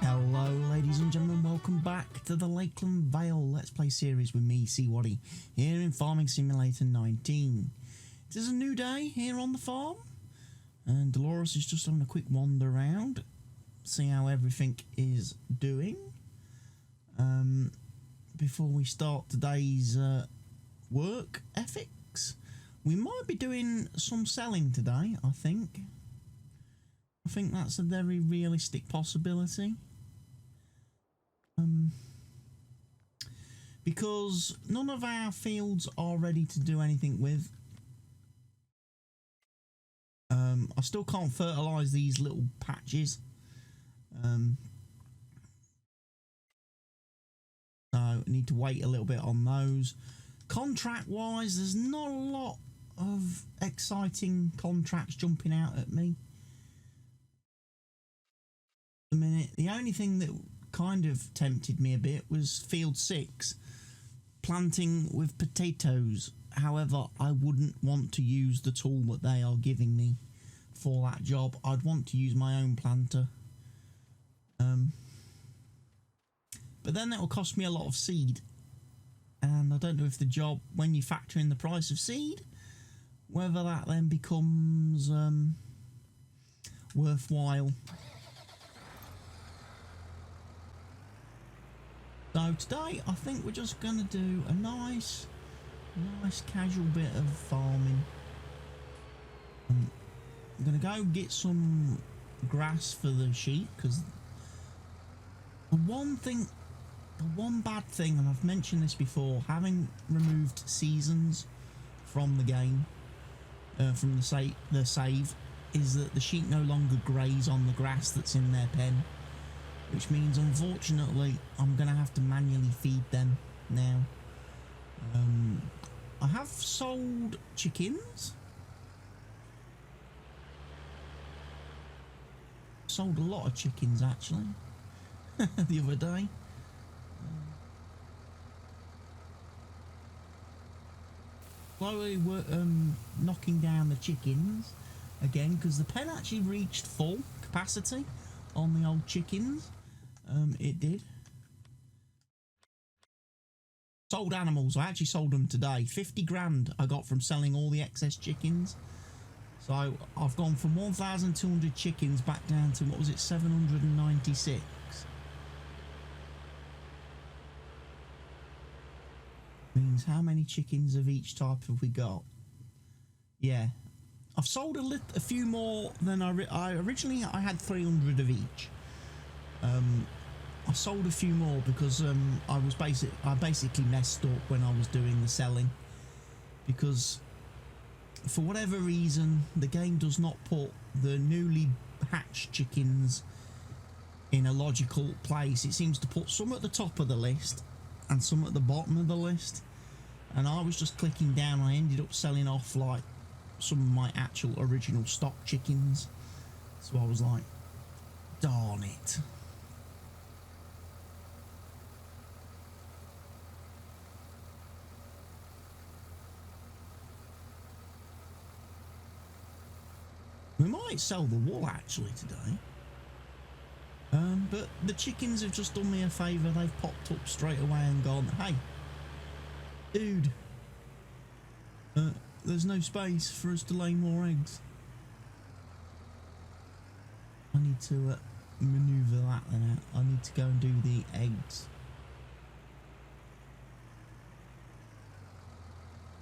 Hello ladies and gentlemen, welcome back to the Lakeland Vale Let's Play series with me, CWATTY, here in Farming Simulator 19. It is a new day here on the farm, and Delores is just having a quick wander around, see how everything is doing. Before we start today's work ethics, we might be doing some selling today, I think. I think that's a very realistic possibility. Because none of our fields are ready to do anything with. I still can't fertilise these little patches. So I need to wait a little bit on those. Contract-wise, there's not a lot of exciting contracts jumping out at me. A minute. The only thing that kind of tempted me a bit was field 6, planting with potatoes. However, I wouldn't want to use the tool that they are giving me for that job. I'd want to use my own planter. But then that will cost me a lot of seed, and I don't know if the job, when you factor in the price of seed, whether that then becomes worthwhile. So today I think we're just going to do a nice casual bit of farming. I'm going to go get some grass for the sheep, because the one bad thing, and I've mentioned this before, having removed seasons from the game, from the save, is that the sheep no longer graze on the grass that's in their pen. Which means, unfortunately, I'm going to have to manually feed them now. I have sold chickens. Sold a lot of chickens, actually, the other day. Slowly we're knocking down the chickens again, because the pen actually reached full capacity on the old chickens. It did. Sold animals. I actually sold them today. 50 grand I got from selling all the excess chickens. So I've gone from 1,200 chickens back down to, what was it, 796. Means how many chickens of each type have we got? Yeah. I've sold a few more than I originally. I had 300 of each. I sold a few more because I basically messed up when I was doing the selling, because for whatever reason the game does not put the newly hatched chickens in a logical place. It seems to put some at the top of the list and some at the bottom of the list, and I was just clicking down. I ended up selling off like some of my actual original stock chickens, so I was like, darn it. We might sell the wool actually today, but the chickens have just done me a favour. They've popped up straight away and gone, hey dude, there's no space for us to lay more eggs. I need to manoeuvre that then out. I need to go and do the eggs.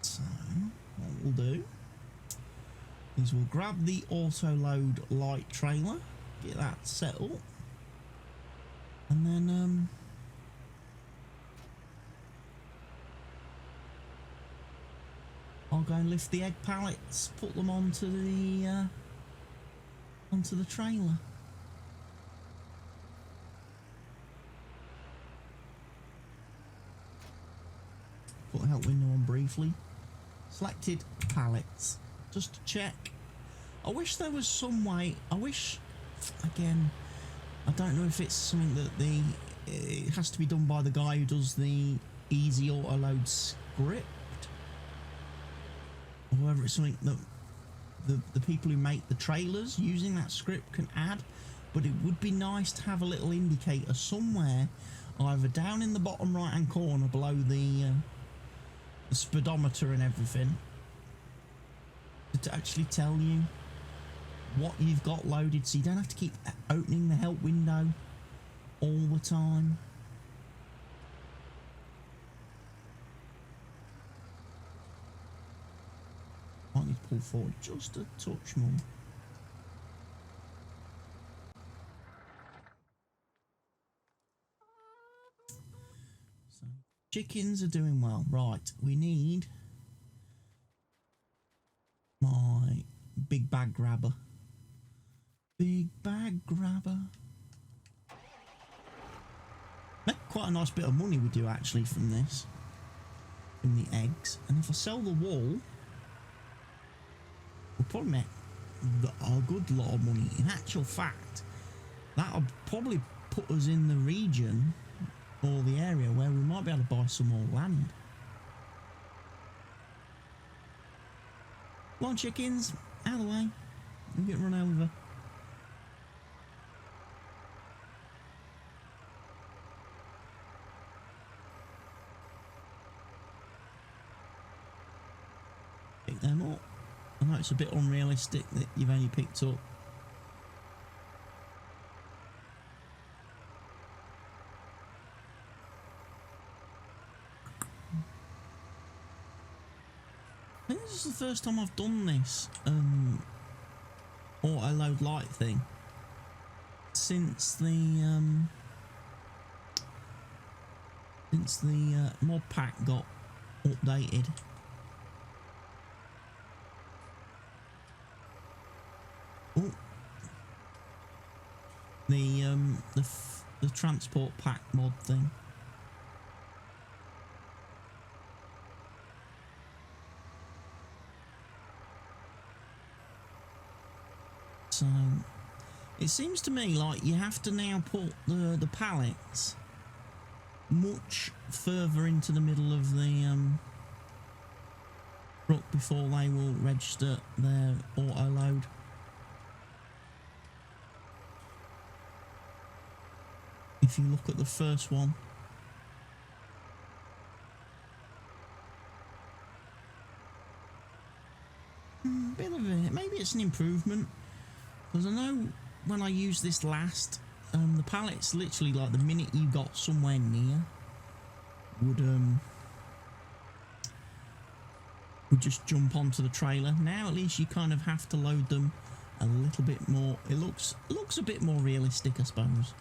So what we'll do is we'll grab the auto load light trailer, get that settled, and then I'll go and lift the egg pallets, put them onto the trailer. Put the help window on briefly. Selected pallets. Just to check. I wish there was some way. I wish, again, I don't know if it's something that it has to be done by the guy who does the easy auto load script, or whether it's something that the people who make the trailers using that script can add. but it would be nice to have a little indicator somewhere, either down in the bottom right hand corner below the speedometer and everything, to actually tell you what you've got loaded, so you don't have to keep opening the help window all the time. Might need to pull forward just a touch more. So, chickens are doing well. Right, we need my big bag grabber. Big bag grabber. Make quite a nice bit of money we do actually from this. From the eggs. And if I sell the wool, we'll probably make a good lot of money. In actual fact, that'll probably put us in the region or the area where we might be able to buy some more land. Come on, chickens, out of the way. We'll get run over. Pick them up. I know it's a bit unrealistic that you've only picked up. I think this is the first time I've done this auto load light thing since the mod pack got updated. Oh, the transport pack mod thing. So it seems to me like you have to now put the pallets much further into the middle of the truck before they will register their auto load. If you look at the first one, bit of it. Maybe it's an improvement, because I know when I used this last, the pallets literally, like, the minute you got somewhere near would just jump onto the trailer. Now at least you kind of have to load them a little bit more. It looks a bit more realistic, I suppose.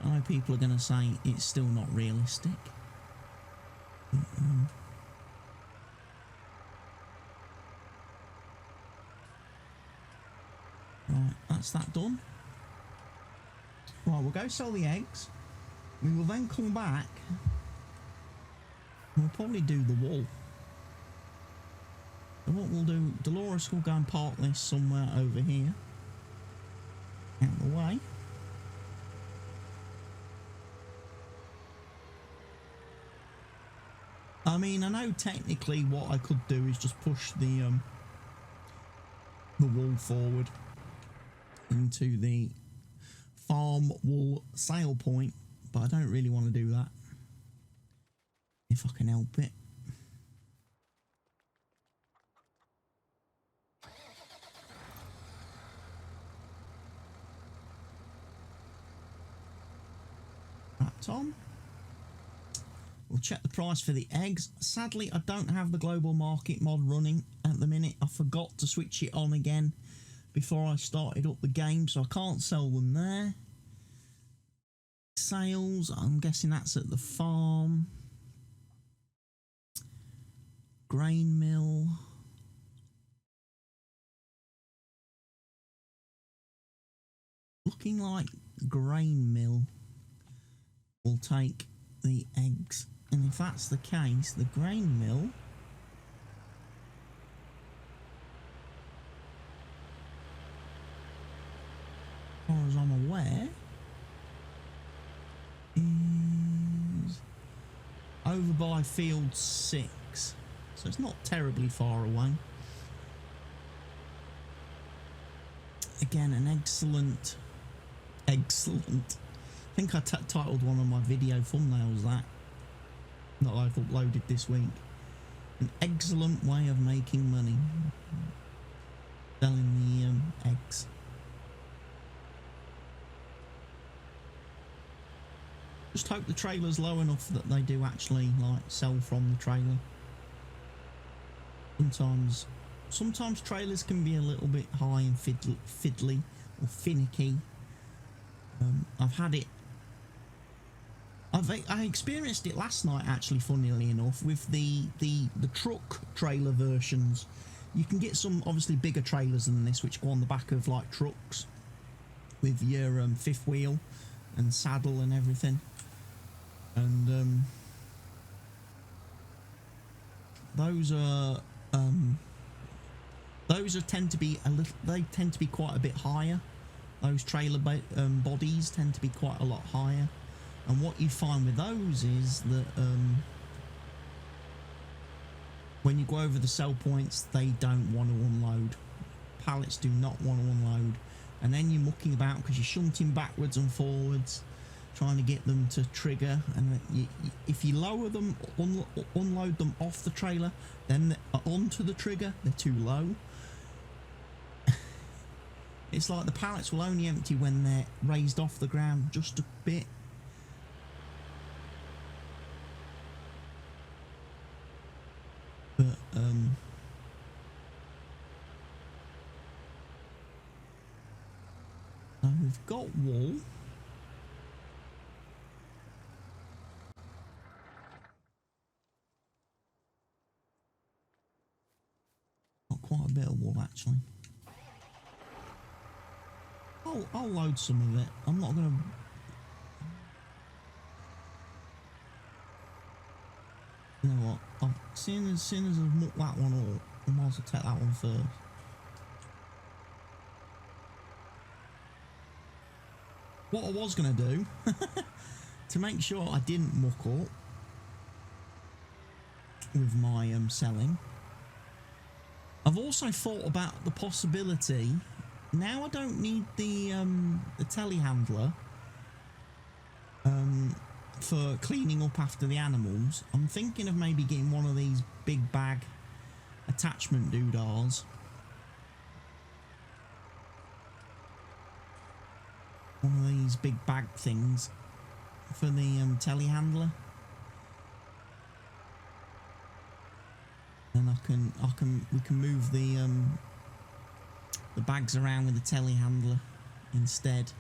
I know people are going to say it's still not realistic. Right, that's that done. Right, we'll go sell the eggs. We will then come back. We'll probably do the wool. So what we'll do, Delores will go and park this somewhere over here. Out of the way. I mean, I know technically what I could do is just push the wool forward into the farm wool sale point, but I don't really want to do that if I can help it. Right, Tom. We'll check the price for the eggs. Sadly, I don't have the global market mod running at the minute. I forgot to switch it on again before I started up the game, so I can't sell them there. Sales, I'm guessing that's at the farm. Grain mill. Looking like grain mill will take the eggs. And if that's the case, the grain mill as far as I'm aware is over by field 6, so it's not terribly far away. Again, an excellent Excellent. I think I titled one of my video thumbnails that I've uploaded this week. An excellent way of making money. Selling the eggs. Just hope the trailer's low enough that they do actually like sell from the trailer. Sometimes trailers can be a little bit high and fiddly or finicky. I've had it. I experienced it last night actually, funnily enough, with the truck trailer versions. You can get some obviously bigger trailers than this, which go on the back of like trucks with your fifth wheel and saddle and everything. And those tend to be they tend to be quite a bit higher. Those trailer bodies tend to be quite a lot higher. And what you find with those is that when you go over the sell points, they don't want to unload. Pallets do not want to unload. And then you're mucking about because you're shunting backwards and forwards, trying to get them to trigger. And if you lower them, unload them off the trailer, then onto the trigger, they're too low. It's like the pallets will only empty when they're raised off the ground just a bit. But so we've got wool. Got quite a bit of wool actually. I'll load some of it. I'm not gonna. You know what? Seeing as I've mucked that one up, I might as well take that one first. What I was gonna do to make sure I didn't muck up with my selling, I've also thought about the possibility. Now I don't need the telehandler for cleaning up after the animals. I'm thinking of maybe getting one of these big bag attachment doodahs. One of these big bag things for the telehandler. And we can move the bags around with the telehandler instead.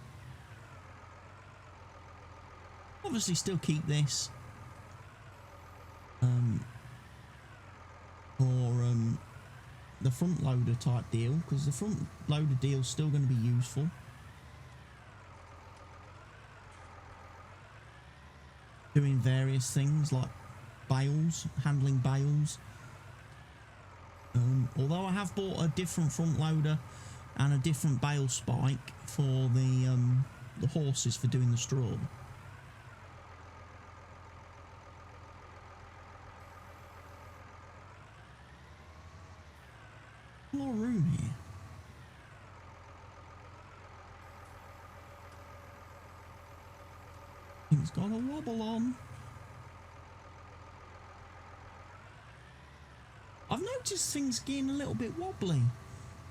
Obviously still keep this for the front loader type deal, because the front loader deal is still going to be useful. Doing various things like bales, handling bales. Although I have bought a different front loader and a different bale spike for the horses for doing the straw. A lot of room here. It's got a wobble on. I've noticed things getting a little bit wobbly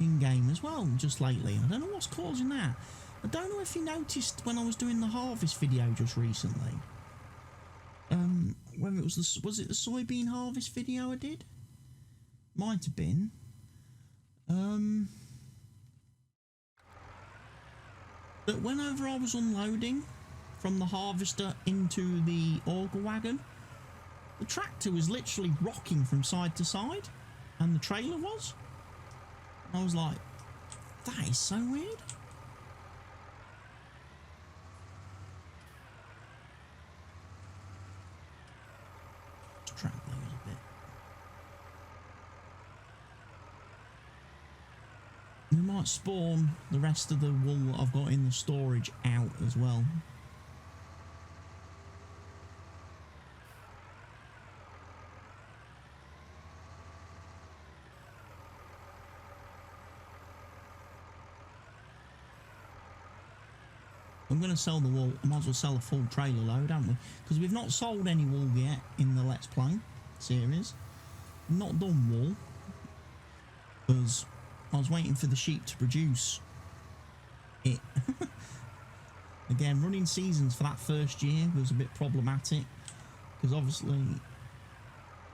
in game as well just lately. I don't know what's causing that. I don't know if you noticed when I was doing the harvest video just recently. Whether it was it the soybean harvest video I did? Might have been. But whenever I was unloading from the harvester into the auger wagon, the tractor was literally rocking from side to side, and the trailer was. I was like, that is so weird. Let's track those a bit. We might spawn the rest of the wool that I've got in the storage out as well. I'm going to sell the wool. I might as well sell a full trailer load, haven't we? Because we've not sold any wool yet in the Let's Play series. Not done wool. Because I was waiting for the sheep to produce it. Again, running seasons for that first year was a bit problematic. Because obviously...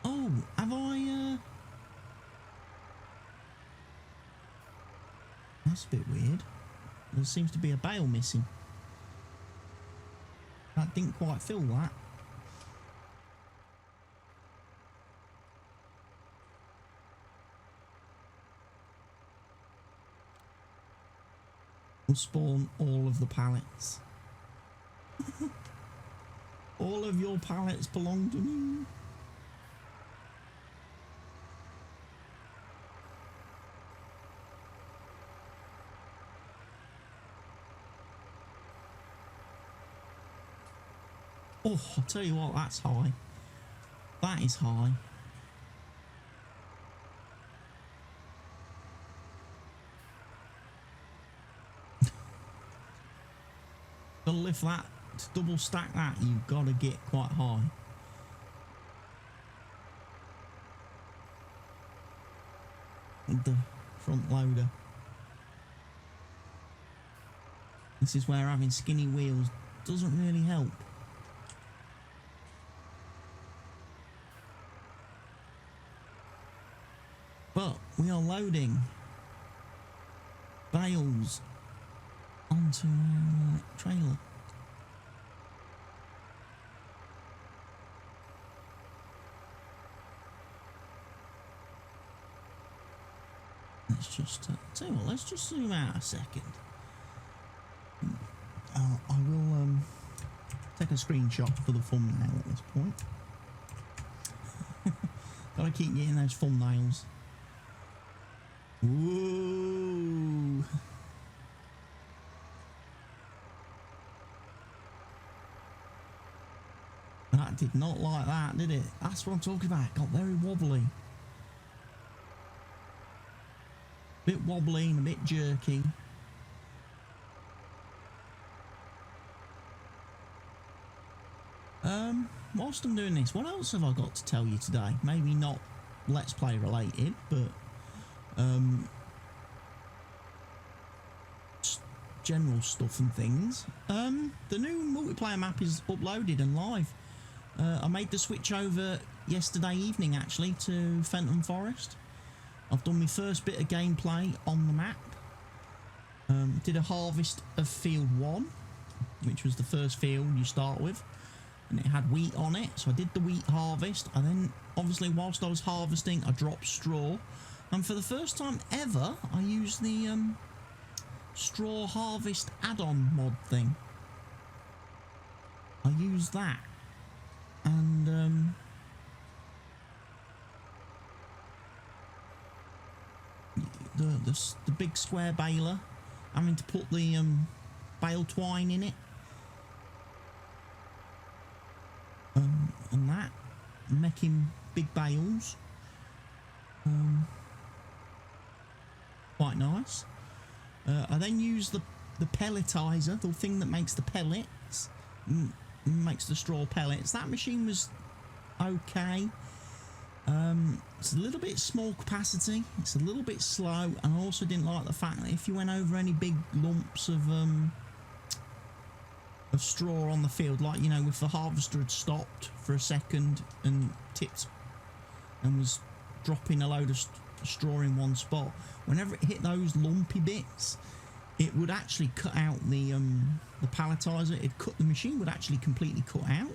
Oh, have I... That's a bit weird. There seems to be a bale missing. That didn't quite fill that. We'll spawn all of the pallets. All of your pallets belong to me. Oh, I'll tell you what, that's high. That is high. To lift that, to double stack that, you've got to get quite high. With the front loader. This is where having skinny wheels doesn't really help. But we are loading bales onto our trailer. Let's just tell you what, let's just zoom out a second. I will take a screenshot for the thumbnail at this point. Gotta keep getting those thumbnails. Ooh. That did not like that, did it? That's what I'm talking about. It got very wobbly. Bit wobbly and a bit jerky. Whilst I'm doing this, what else have I got to tell you today? Maybe not Let's Play related, but just general stuff and things. The new multiplayer map is uploaded and live. I made the switch over yesterday evening actually to Fenton Forest. I've done my first bit of gameplay on the map. Did a harvest of field 1, which was the first field you start with, and it had wheat on it, so I did the wheat harvest. And then obviously whilst I was harvesting I dropped straw, and for the first time ever I used the straw harvest add-on mod thing. I used that, and the big square baler, having to put the bale twine in it, and that, making big bales, quite nice. I then used the pelletizer, the thing that makes the pellets, makes the straw pellets. That machine was okay. It's a little bit small capacity, it's a little bit slow, and I also didn't like the fact that if you went over any big lumps of straw on the field, like, you know, if the harvester had stopped for a second and tipped and was dropping a load of straw in one spot, whenever it hit those lumpy bits, it would actually cut out the palletizer. The machine would actually completely cut out.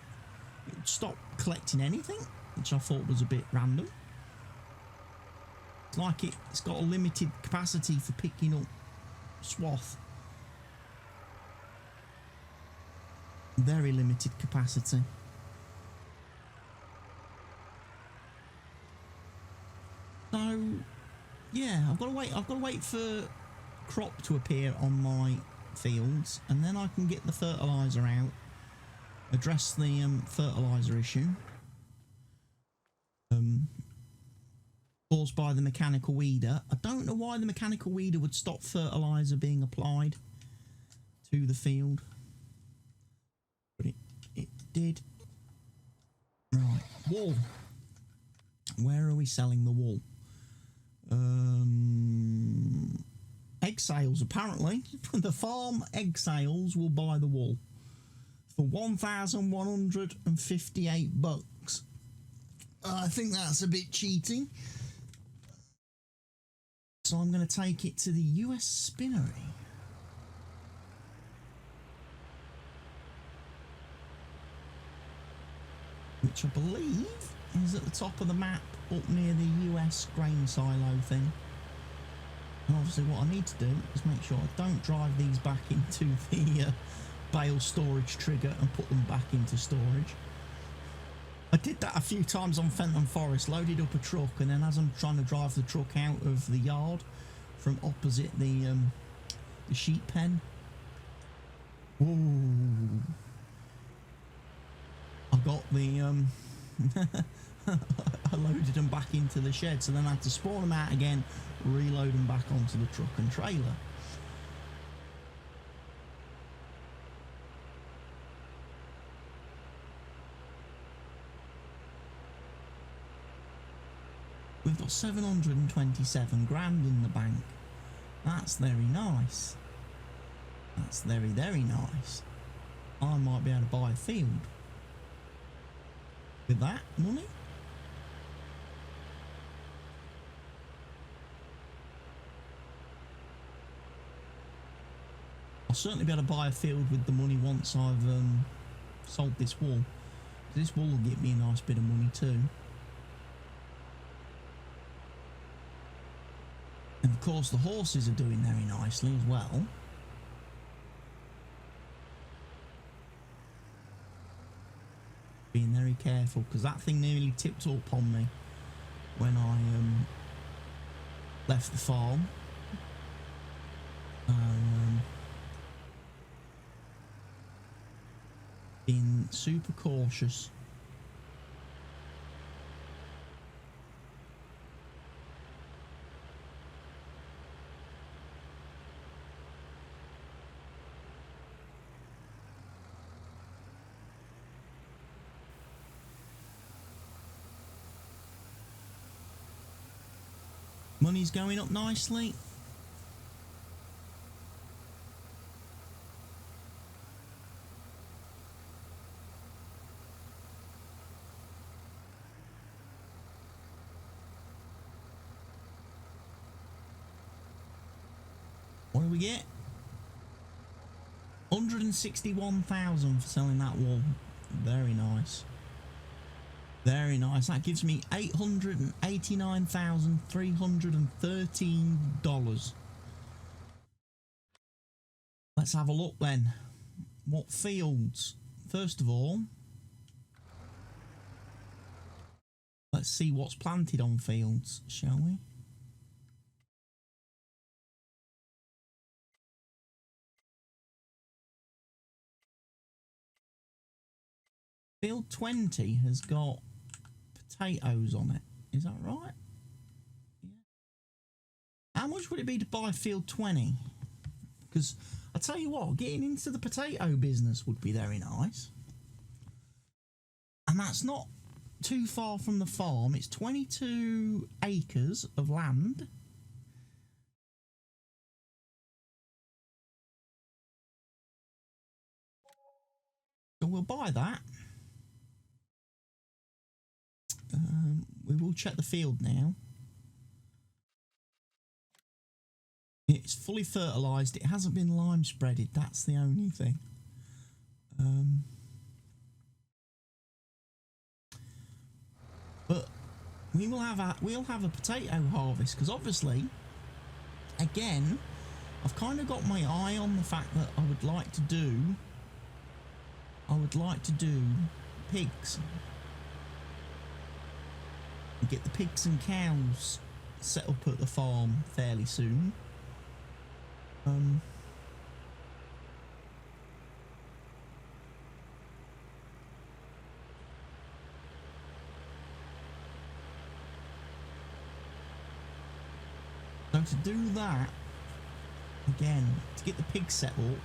It would stop collecting anything, which I thought was a bit random. It's like it's got a limited capacity for picking up swath. Very limited capacity. So yeah, I've got to wait for crop to appear on my fields, and then I can get the fertilizer out, address the fertilizer issue caused by the mechanical weeder. I don't know why the mechanical weeder would stop fertilizer being applied to the field. did. Right, wool. Where are we selling the wool? Egg sales, apparently. The farm egg sales will buy the wool for $1,158. I think that's a bit cheating. So I'm going to take it to the US Spinnery. Which I believe is at the top of the map up near the US grain silo thing. And obviously what I need to do is make sure I don't drive these back into the bale storage trigger and put them back into storage. I did that a few times on Fenton Forest, loaded up a truck, and then as I'm trying to drive the truck out of the yard from opposite the sheep pen, whoa, I got the I loaded them back into the shed, so then I had to spawn them out again, reload them back onto the truck and trailer. We've got 727 grand in the bank. That's very nice. That's very, very nice. I might be able to buy a field with that money. I'll certainly be able to buy a field with the money once I've sold this wool. This wool will get me a nice bit of money too. And of course the horses are doing very nicely as well. Being very careful, because that thing nearly tipped up on me when I left the farm. Being super cautious. Money's going up nicely. What do we get? 161,000 for selling that wool. Very nice. Very nice. That gives me $889,313. Let's have a look then. What fields? First of all, let's see what's planted on fields, shall we? Field 20 has got potatoes on it. Is that right? Yeah. How much would it be to buy field 20? Because I tell you what, getting into the potato business would be very nice. And that's not too far from the farm. It's 22 acres of land. So we'll buy that. We will check the field now. It's fully fertilised. It hasn't been lime spreaded. That's the only thing. But we'll have a potato harvest, because obviously, again, I've kind of got my eye on the fact that I would like to do pigs. Get the pigs and cows set up at the farm fairly soon. So to do that, again, to get the pigs set up,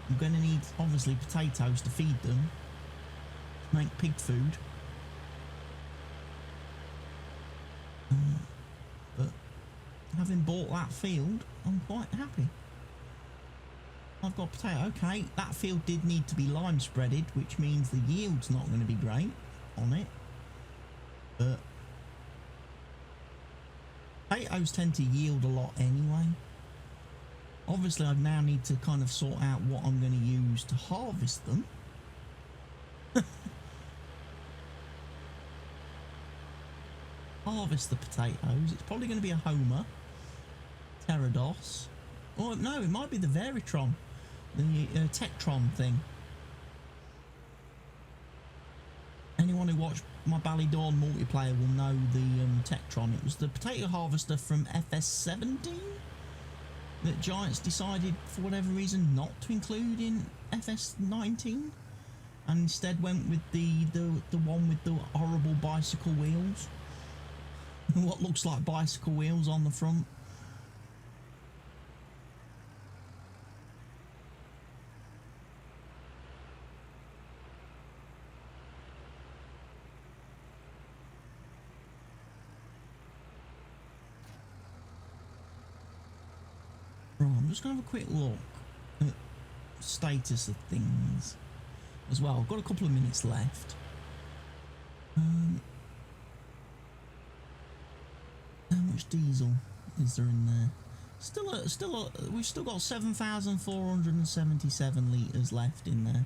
I'm going to need obviously potatoes to feed them. make pig food. But having bought that field, I'm quite happy. I've got potato. Okay, that field did need to be lime spreaded, which means the yield's not going to be great on it. But potatoes tend to yield a lot anyway. Obviously, I now need to kind of sort out what I'm going to use to harvest them. Harvest the potatoes. It's probably going to be a Homer, Pterodos, or no, it might be the Veritron, the Tectron thing. Anyone who watched my Ballydawn multiplayer will know the Tectron. It was the potato harvester from FS17 that Giants decided for whatever reason not to include in FS19, and instead went with the one with the horrible bicycle wheels. What looks like bicycle wheels on the front. Right, I'm just going to have a quick look at status of things as well. I've got a couple of minutes left. How much diesel is there in there? We've still got 7,477 litres left in there.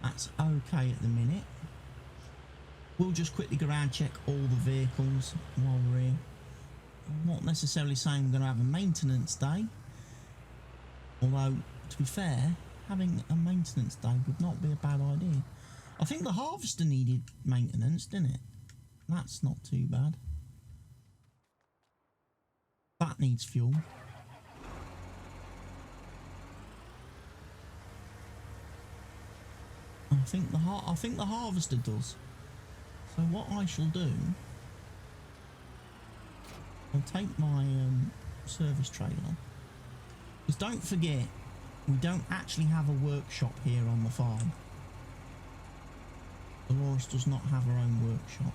That's okay at the minute. We'll just quickly go around and check all the vehicles while we're here. I'm not necessarily saying we're going to have a maintenance day, although to be fair, having a maintenance day would not be a bad idea. I think the harvester needed maintenance, didn't it? That's not too bad. That needs fuel. I think the harvester does. So what I shall do, I'll take my service trailer. Because don't forget, we don't actually have a workshop here on the farm. Delores does not have her own workshop.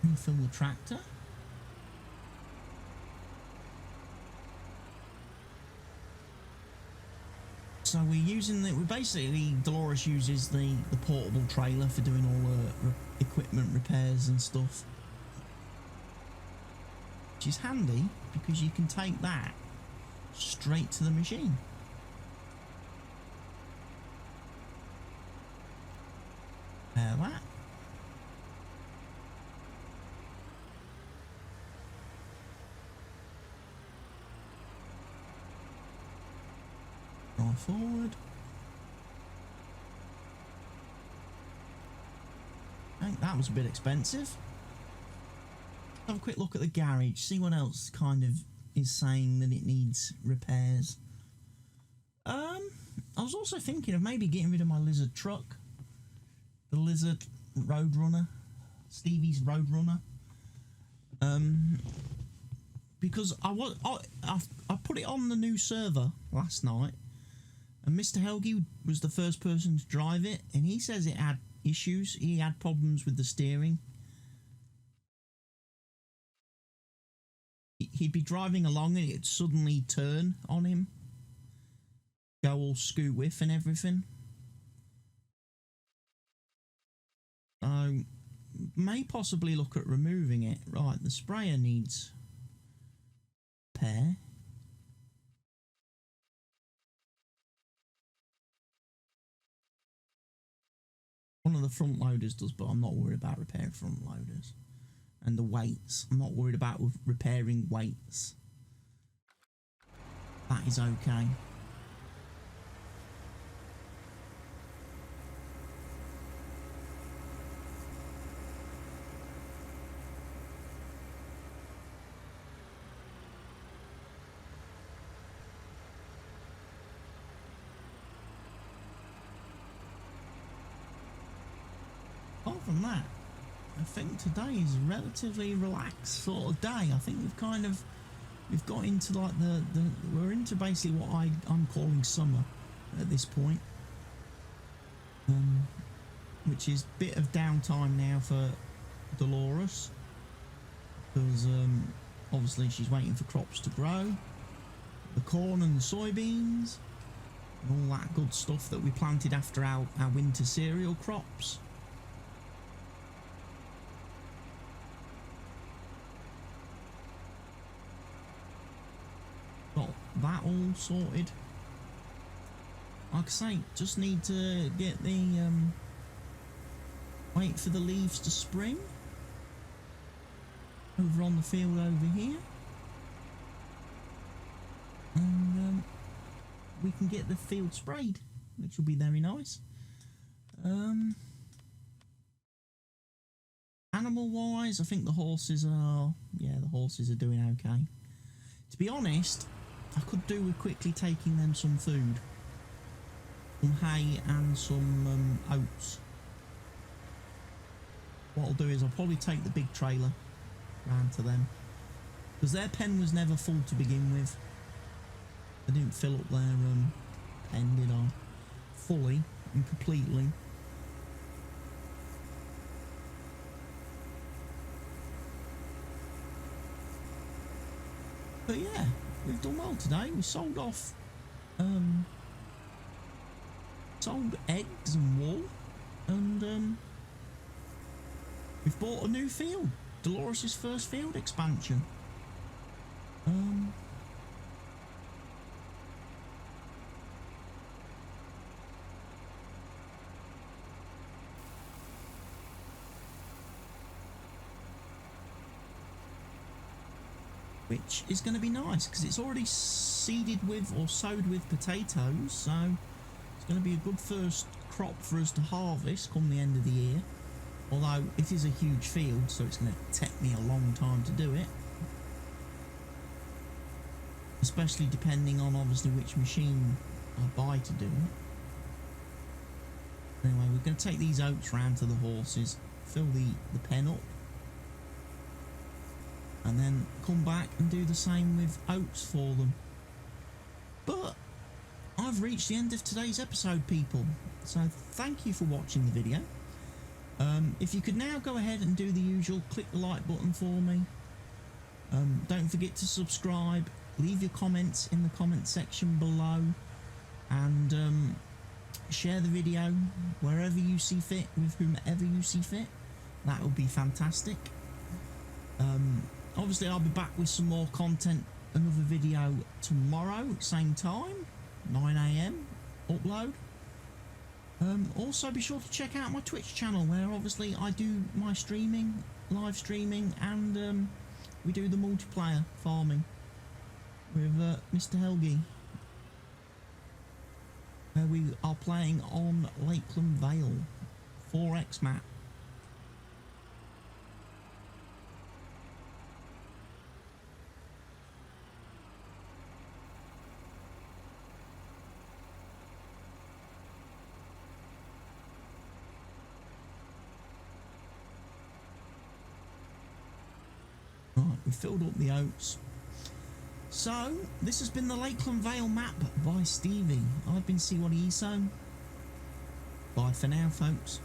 Refill the tractor. So we're using we basically, Delores uses the portable trailer for doing all the equipment repairs and stuff, which is handy because you can take that straight to the machine. Repair that. Drive forward. I think that was a bit expensive. Have a quick look at the garage, see what else kind of is saying that it needs repairs. I was also thinking of maybe getting rid of my Lizard truck, the Lizard Roadrunner, Stevie's Roadrunner, because I put it on the new server last night, and Mr. Helgi was the first person to drive it, and he says it had issues. He had problems with the steering. He'd be driving along and it'd suddenly turn on him, go all scoot whiff and everything. So may possibly look at removing it. Right, the sprayer needs repair. One of the front loaders does, but I'm not worried about repairing front loaders. And the weights, I'm not worried about repairing weights. That is okay. Apart from that, I think today is a relatively relaxed sort of day. I think we've got into like we're into basically what I'm calling summer at this point, which is a bit of downtime now for Delores, because obviously she's waiting for crops to grow, the corn and the soybeans and all that good stuff that we planted after our winter cereal crops. Got that all sorted. Like I say, just need to get the wait for the leaves to spring over on the field over here, and we can get the field sprayed, which will be very nice. Animal wise, I think the horses are doing okay. To be honest, I could do with quickly taking them some food, some hay and some oats. What I'll do is I'll probably take the big trailer round to them, because their pen was never full to begin with. They didn't fill up their pen, did I? Fully and completely. But yeah, we've done well today. We sold off sold eggs and wool, and we've bought a new field, Delores' first field expansion. Which is going to be nice, because it's already seeded with or sowed with potatoes, so it's going to be a good first crop for us to harvest come the end of the year. Although it is a huge field, so it's going to take me a long time to do it, especially depending on obviously which machine I buy to do it. Anyway, we're going to take these oats round to the horses, fill the pen up, and then come back and do the same with oats for them. But I've reached the end of today's episode, people, so thank you for watching the video. If you could now go ahead and do the usual, click the like button for me. Don't forget to subscribe, leave your comments in the comment section below, and share the video wherever you see fit with whomever you see fit. That would be fantastic. Obviously I'll be back with some more content, another video tomorrow, same time, 9 AM upload. Also be sure to check out my Twitch channel, where obviously I do my streaming, live streaming, and we do the multiplayer farming with Mr. Helgi, where we are playing on Lakeland Vale 4X map. We filled up the oats. So this has been the Lakeland Vale Map by Stevie. I've been CWATTYESO. Bye for now, folks.